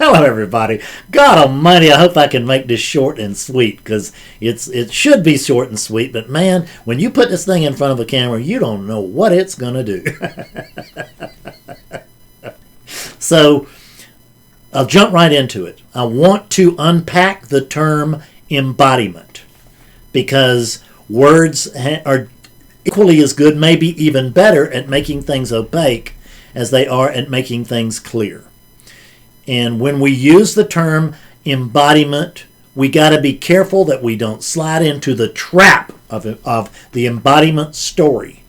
Hello, everybody. God Almighty, I hope I can make this short and sweet, because it should be short and sweet. But man, when you put this thing in front of a camera, you don't know what it's gonna do. So I'll jump right into it. I want to unpack the term embodiment, because words are equally as good, maybe even better, at making things opaque as they are at making things clear. And when we use the term embodiment, we got to be careful that we don't slide into the trap of the embodiment story.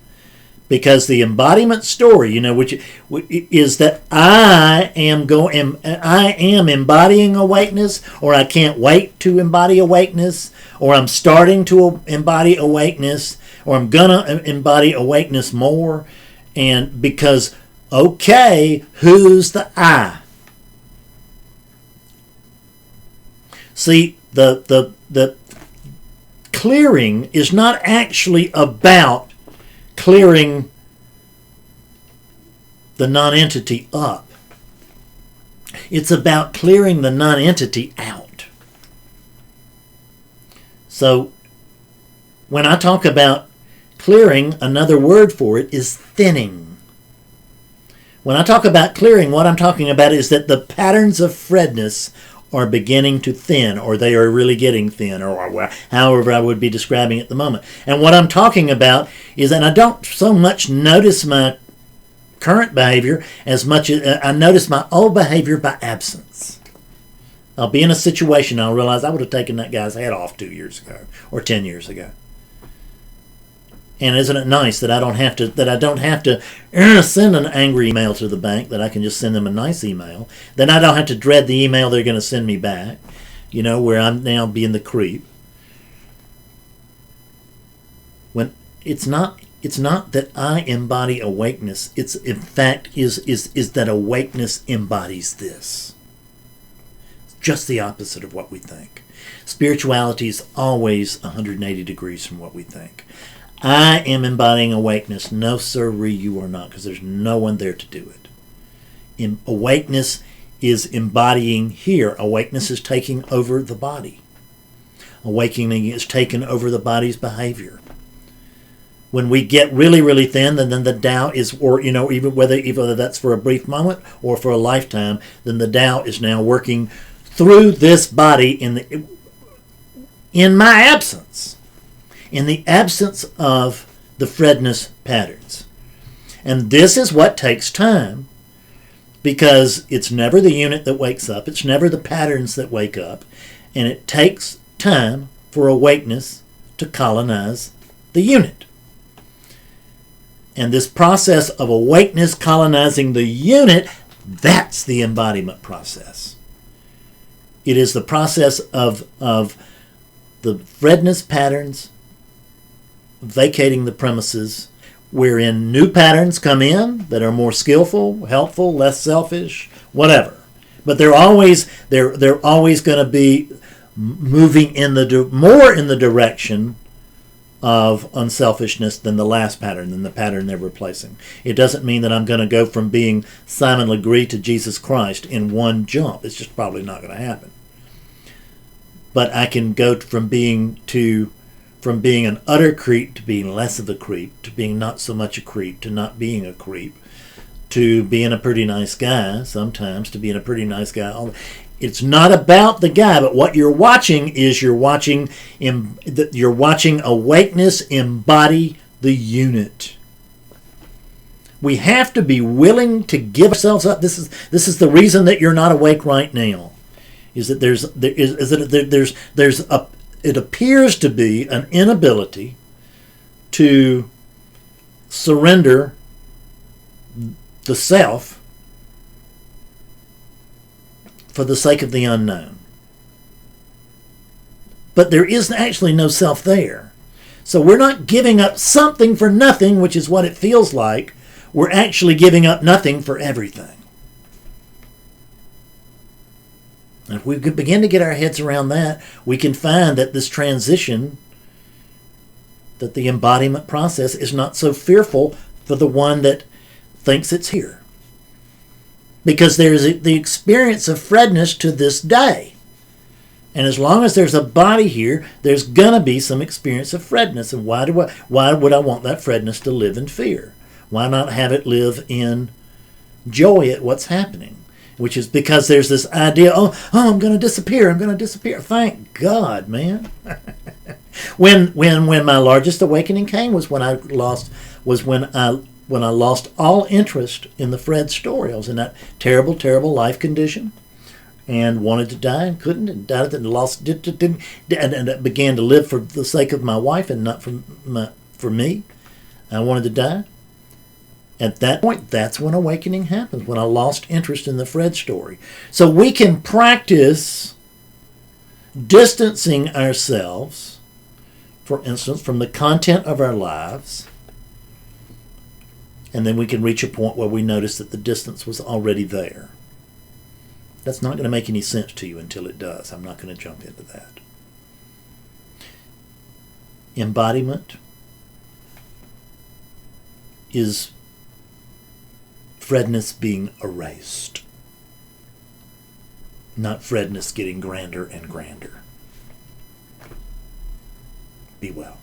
Because the embodiment story, which is that I am embodying awakeness, or I can't wait to embody awakeness, or I'm starting to embody awakeness, or I'm gonna embody awakeness more. And because, okay, who's the I? See, the clearing is not actually about clearing the non-entity up. It's about clearing the non-entity out. So when I talk about clearing, another word for it is thinning. When I talk about clearing, what I'm talking about is that the patterns of Fredness are beginning to thin, or they are really getting thin, or however I would be describing it at the moment. And what I'm talking about is that I don't so much notice my current behavior as much as I notice my old behavior by absence. I'll be in a situation, I'll realize I would have taken that guy's head off 2 years ago or 10 years ago. And isn't it nice that I don't have to send an angry email to the bank, that I can just send them a nice email? Then I don't have to dread the email they're going to send me back, where I'm now being the creep. When it's not that I embody awakeness, it's in fact is that awakeness embodies this. It's just the opposite of what we think. Spirituality is always 180 degrees from what we think. I am embodying awakeness. No, sirree, you are not, because there's no one there to do it. Awakeness is embodying here. Awakeness is taking over the body. Awakening is taking over the body's behavior. When we get really, really thin, then the Tao is, or even whether that's for a brief moment or for a lifetime, then the Tao is now working through this body in my absence. In the absence of the Fredness patterns. And this is what takes time, because it's never the unit that wakes up, it's never the patterns that wake up, and it takes time for awakeness to colonize the unit. And this process of awakeness colonizing the unit, that's the embodiment process. It is the process of the Fredness patterns vacating the premises, wherein new patterns come in that are more skillful, helpful, less selfish, whatever. But they're always going to be moving more in the direction of unselfishness than the last pattern, than the pattern they're replacing. It doesn't mean that I'm going to go from being Simon Legree to Jesus Christ in one jump. It's just probably not going to happen. But I can go from being an utter creep to being less of a creep, to being not so much a creep, to not being a creep, to being a pretty nice guy sometimes, to being a pretty nice guy. It's not about the guy, but what you're watching is you're watching awakeness embody the unit. We have to be willing to give ourselves up. This is the reason that you're not awake right now. It appears to be an inability to surrender the self for the sake of the unknown. But there is actually no self there. So we're not giving up something for nothing, which is what it feels like. We're actually giving up nothing for everything. If we could begin to get our heads around that, we can find that this transition, that the embodiment process is not so fearful for the one that thinks it's here. Because there's the experience of Fredness to this day. And as long as there's a body here, there's going to be some experience of Fredness. And why would I want that Fredness to live in fear? Why not have it live in joy at what's happening? Which is because there's this idea, I'm going to disappear. I'm going to disappear. Thank God, man. when my largest awakening came was when I lost all interest in the Fred story. I was in that terrible, terrible life condition and wanted to die and couldn't, and died and and began to live for the sake of my wife and not for me. I wanted to die. At that point, that's when awakening happens, when I lost interest in the Fred story. So we can practice distancing ourselves, for instance, from the content of our lives, and then we can reach a point where we notice that the distance was already there. That's not going to make any sense to you until it does. I'm not going to jump into that. Embodiment is Fredness being erased, not Fredness getting grander and grander. Be well.